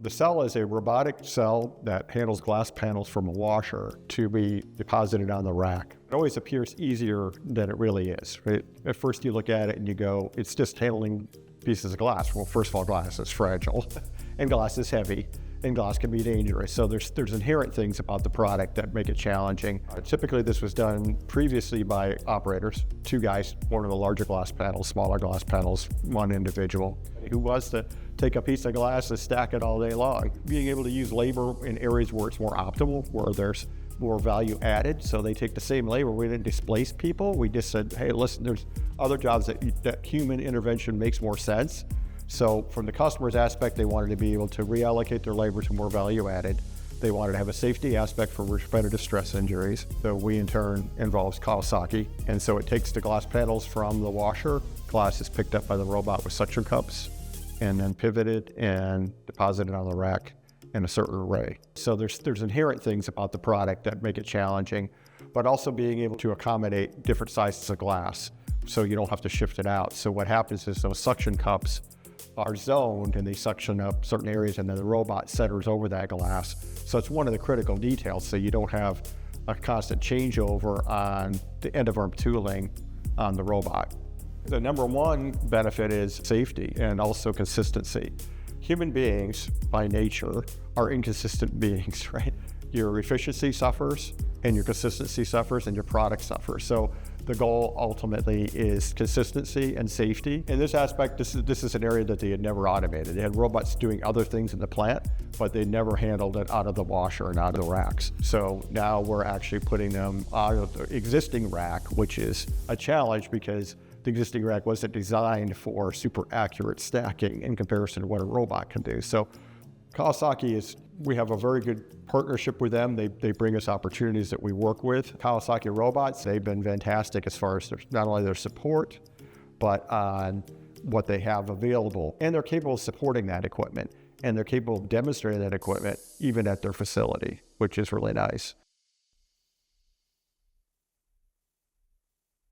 The cell is a robotic cell that handles glass panels from a washer to be deposited on the rack. It always appears easier than it really is, right? At first you look at it and you go, it's just handling pieces of glass. Well, first of all, glass is fragile and glass is heavy and glass can be dangerous. So there's inherent things about the product that make it challenging. Typically this was done previously by operators, two guys, one of the larger glass panels, smaller glass panels, one individual who was to take a piece of glass and stack it all day long. Being able to use labor in areas where it's more optimal, where there's more value added. So they take the same labor. We didn't displace people. We just said, hey, listen, there's other jobs that human intervention makes more sense. So from the customer's aspect, they wanted to be able to reallocate their labor to more value added. They wanted to have a safety aspect for repetitive stress injuries. So we in turn involves Kawasaki. And so it takes the glass panels from the washer. Glass is picked up by the robot with suction cups and then pivoted and deposited on the rack in a certain array. So there's inherent things about the product that make it challenging, but also being able to accommodate different sizes of glass so you don't have to shift it out. So what happens is those suction cups are zoned and they suction up certain areas and then the robot centers over that glass. So it's one of the critical details, so you don't have a constant changeover on the end of arm tooling on the robot. The number one benefit is safety and also consistency. Human beings, by nature, are inconsistent beings, right? Your efficiency suffers, and your consistency suffers, and your product suffers. So the goal ultimately is consistency and safety. In this aspect, this is an area that they had never automated. They had robots doing other things in the plant, but they never handled it out of the washer and out of the racks. So now we're actually putting them out of the existing rack, which is a challenge because the existing rack wasn't designed for super accurate stacking in comparison to what a robot can do. So Kawasaki we have a very good partnership with them. They bring us opportunities that we work with. Kawasaki Robots, they've been fantastic as far as not only their support, but on what they have available. And they're capable of supporting that equipment. And they're capable of demonstrating that equipment even at their facility, which is really nice.